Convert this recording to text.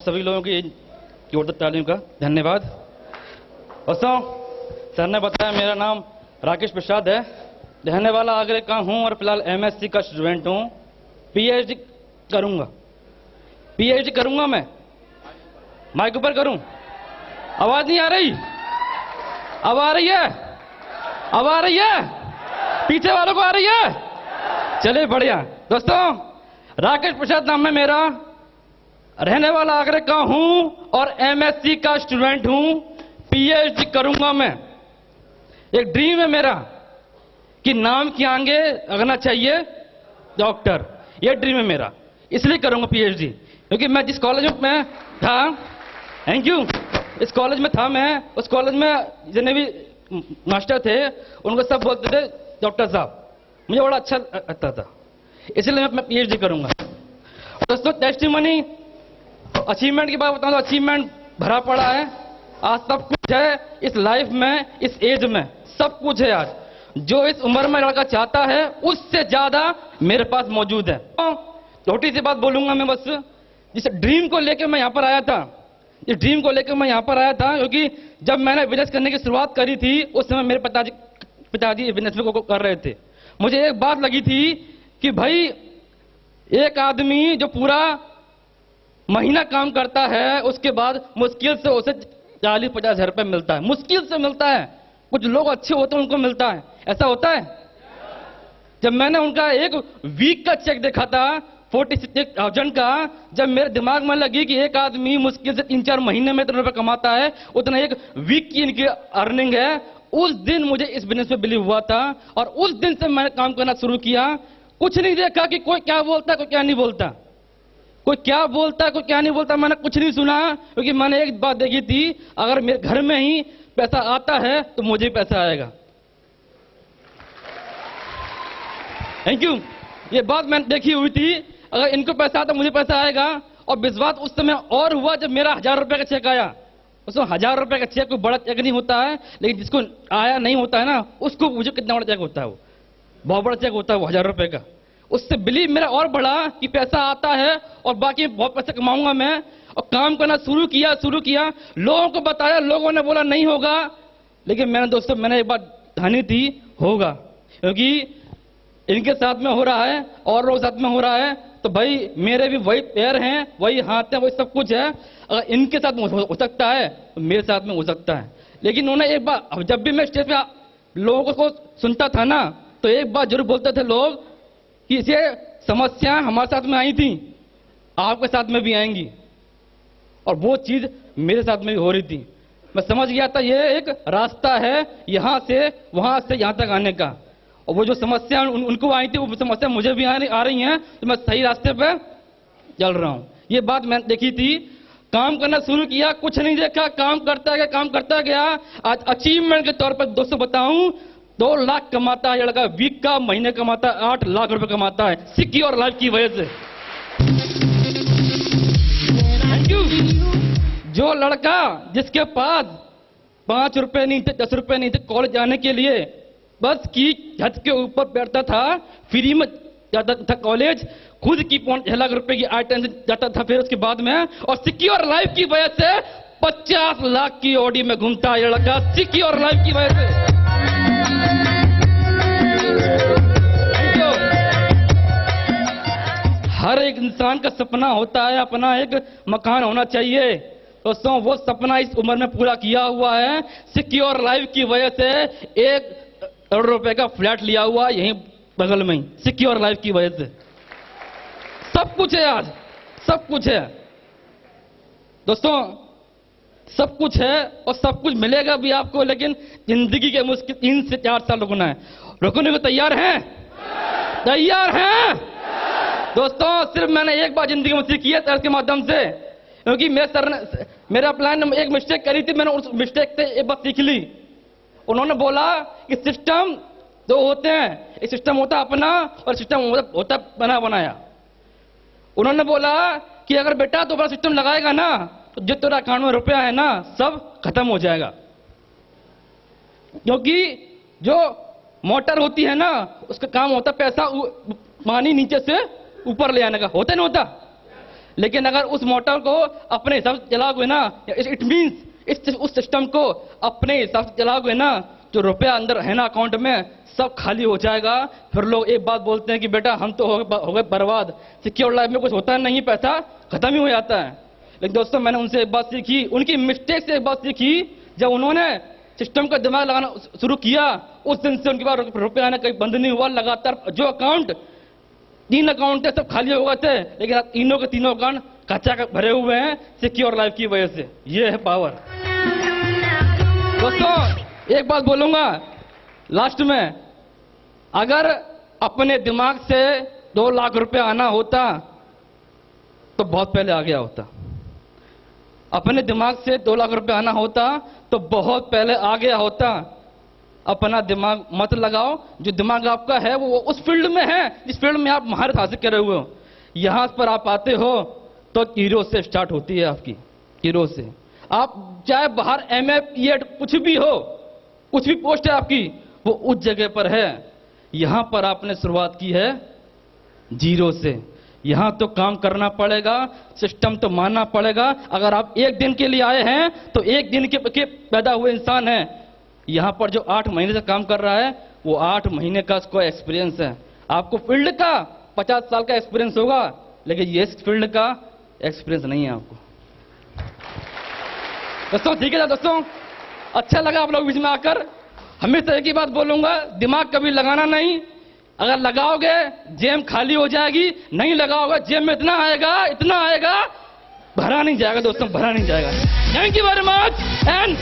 सभी लोगों की जोरदार तालियों का धन्यवाद। दोस्तों, सर ने बताया मेरा नाम राकेश प्रसाद है, रहने वाला आगरे का हूं और फिलहाल एमएससी का स्टूडेंट हूं। पीएचडी करूंगा मैं। माइक ऊपर करूं, आवाज नहीं आ रही? अब आ रही है? अब आ रही है? पीछे वालों को आ रही है? चलिए बढ़िया। दोस्तों, राकेश प्रसाद नाम है मेरा, रहने वाला आगरे का हूं और एमएससी का स्टूडेंट हूं। पीएचडी करूंगा मैं। एक ड्रीम है मेरा कि नाम के आगे लगना चाहिए डॉक्टर। ये ड्रीम है मेरा, इसलिए करूंगा पीएचडी। क्योंकि मैं जिस कॉलेज में था, थैंक यू, इस कॉलेज में था मैं, उस कॉलेज में जितने भी मास्टर थे उनको सब बोलते थे डॉक्टर साहब। मुझे बड़ा अच्छा लगता था, इसलिए मैं पीएचडी करूंगा। दोस्तों, टेस्टिमनी अचीवमेंट की बात बताऊं तो अचीवमेंट भरा पड़ा है। आज सब कुछ है इस लाइफ में, इस एज में सब कुछ है। आज जो इस उम्र में लड़का चाहता है उससे ज्यादा मेरे पास मौजूद है। छोटी सी बात बोलूंगा मैं बस। जिस ड्रीम को लेकर मैं यहां पर आया था, इस ड्रीम को लेकर मैं यहां पर आया था क्योंकि जब मैंने बिजनेस करने की शुरुआत करी थी उस समय मेरे पिताजी बिजनेस को कर रहे थे। मुझे एक बात लगी थी कि भाई एक आदमी जो पूरा महीना काम करता है उसके बाद मुश्किल से उसे 40-50 हजार रुपए मिलता है, मुश्किल से मिलता है। कुछ लोग अच्छे होते हैं उनको मिलता है, ऐसा होता है। जब मैंने उनका एक वीक का चेक देखा था 46,000 का, जब मेरे दिमाग में लगी कि एक आदमी मुश्किल से 3-4 महीने में इतना रुपए कमाता है, उतना एक वीक की इनकी अर्निंग है, उस दिन मुझे इस बिजनेस में बिलीव हुआ था और उस दिन से मैंने काम करना शुरू किया। कुछ नहीं देखा कि कोई क्या बोलता, कोई क्या नहीं बोलता, कोई क्या बोलता कोई क्या नहीं बोलता, मैंने कुछ नहीं सुना। क्योंकि मैंने एक बात देखी थी, अगर मेरे घर में ही पैसा आता है तो मुझे भी पैसा आएगा। Thank you. ये बात मैंने देखी हुई थी, अगर इनको पैसा आता मुझे पैसा आएगा। और विश्वास उस समय और हुआ जब मेरा 1000 रुपए का चेक आया। उसमें 1000 रुपए का चेक कोई बड़ा चेक नहीं होता है, लेकिन जिसको आया नहीं होता है ना, उसको मुझे कितना बड़ा चेक होता है, वो बहुत बड़ा चेक होता है वो 1000 रुपए का। उससे बिलीव मेरा और बढ़ा कि पैसा आता है और बाकी बहुत पैसे कमाऊंगा मैं। और काम करना शुरू किया, लोगों को बताया, लोगों ने बोला नहीं होगा, लेकिन मैंने एक बात ठानी थी, होगा। क्योंकि इनके साथ में हो रहा है और लोग साथ में हो रहा है, तो भाई मेरे भी वही पैर हैं, वही हाथ हैं, वही सब कुछ है। अगर इनके साथ में हो सकता है तो मेरे साथ में हो सकता है। लेकिन उन्होंने एक बार, जब भी मैं स्टेज पे लोगों को सुनता था ना, तो एक बात जरूर बोलते थे लोग कि ये समस्याएं हमारे साथ में आई थी, आपके साथ में भी आएंगी। और वो चीज मेरे साथ में भी हो रही थी। मैं समझ गया था ये एक रास्ता है यहां से वहां से यहां तक आने का। और वो जो समस्या उनको आई थी वो समस्या मुझे भी आ रही हैं, तो मैं सही रास्ते पे चल रहा हूं। ये बात मैंने देखी थी। काम करना शुरू किया, कुछ नहीं देखा, काम करता गया। आज अचीवमेंट के तौर पर दोस्तों बताऊं, 2 लाख कमाता है लड़का वीक का, महीने कमाता है 8 लाख रुपए कमाता है सिक्योर लाइफ की वजह से। Thank you. जो लड़का जिसके पास 5 रुपए नहीं थे, 10 रुपए नहीं थे कॉलेज जाने के लिए, बस की छत के ऊपर बैठता था, फ्री में जाता था कॉलेज, खुद की 6 लाख रुपए की आइटम जाता था फिर उसके बाद में, और सिक्योर लाइफ की वजह से 50 लाख की ऑडी में घूमता है लड़का सिक्योर लाइफ की वजह से। हर एक इंसान का सपना होता है, अपना एक मकान होना चाहिए। दोस्तों, वो सपना इस उम्र में पूरा किया हुआ है सिक्योर लाइफ की वजह से। 1 करोड़ रुपए का फ्लैट लिया हुआ यहीं बगल में ही सिक्योर लाइफ की वजह से। सब कुछ है, आज सब कुछ है दोस्तों, सब कुछ है और सब कुछ मिलेगा भी आपको। लेकिन जिंदगी के मुश्किल 3 से 4 साल रुकना है। रुकने को तैयार हैं? तैयार हैं दोस्तों? सिर्फ मैंने एक बार जिंदगी में सीखी है सर के माध्यम से, क्योंकि मेरे सर ने मेरा प्लान एक मिस्टेक करी थी, मैंने उस मिस्टेक से एक बार सीख ली। उन्होंने बोला कि सिस्टम 2 होते हैं, एक सिस्टम होता अपना और सिस्टम होता बना बनाया। उन्होंने बोला कि अगर बेटा तो बड़ा सिस्टम लगाएगा ना, तो जो तेरा अकाउंट में रुपया है ना सब खत्म हो जाएगा। क्योंकि जो मोटर होती है ना, उसका काम होता पैसा पानी नीचे से ऊपर ले आने का, होता नहीं होता? लेकिन अगर उस मोटर को अपने हिसाब से चलाओगे ना, इट मीन्स उस सिस्टम को अपने हिसाब से चलाओगे ना, जो रुपया अंदर है ना अकाउंट में, सब खाली हो जाएगा। फिर लोग एक बात बोलते हैं कि बेटा हम तो हो गए बर्बाद, सिक्योर लाइफ में कुछ होता नहीं, पैसा खत्म ही हो जाता है। लेकिन दोस्तों मैंने उनसे एक बात सीखी, उनकी मिस्टेक से एक बात सीखी, जब उन्होंने सिस्टम का दिमाग लगाना शुरू किया, उस दिन से उनके पास रुपया आना कहीं बंद नहीं हुआ। लगातार जो अकाउंट 3 अकाउंट थे सब खाली हो गए थे, लेकिन तीनों के तीनों अकाउंट कच्चा भरे हुए हैं सिक्योर लाइफ की वजह से। ये है पावर। दोस्तों एक बात बोलूंगा लास्ट में, अगर अपने दिमाग से 2 लाख रुपया आना होता तो बहुत पहले आ गया होता। अपने दिमाग से 2 लाख रुपया आना होता तो बहुत पहले आ गया होता। अपना दिमाग मत लगाओ, जो दिमाग आपका है वो उस फील्ड में है जिस फील्ड में आप महारत हासिल करे हुए हो। यहां पर आप आते हो तो जीरो से स्टार्ट होती है आपकी, जीरो से। आप चाहे बाहर MA PhD कुछ भी हो, कुछ भी पोस्ट है आपकी, वो उस जगह पर है। यहां पर आपने शुरुआत की है जीरो से। यहां तो काम करना पड़ेगा, सिस्टम तो मानना पड़ेगा। अगर आप एक दिन के लिए आए हैं तो एक दिन के पैदा हुए इंसान हैं। यहां पर जो 8 महीने से काम कर रहा है वो 8 महीने का उसको एक्सपीरियंस है। आपको फील्ड का 50 साल का एक्सपीरियंस होगा, लेकिन ये फील्ड का एक्सपीरियंस नहीं है आपको। दोस्तों ठीक है दोस्तों, अच्छा लगा आप लोग बीच में आकर। हमेशा एक ही बात बोलूंगा, दिमाग कभी लगाना नहीं। अगर लगाओगे जेब खाली हो जाएगी, नहीं लगाओगे जेब में इतना आएगा भरा नहीं जाएगा दोस्तों, भरा नहीं जाएगा। Thank you very much and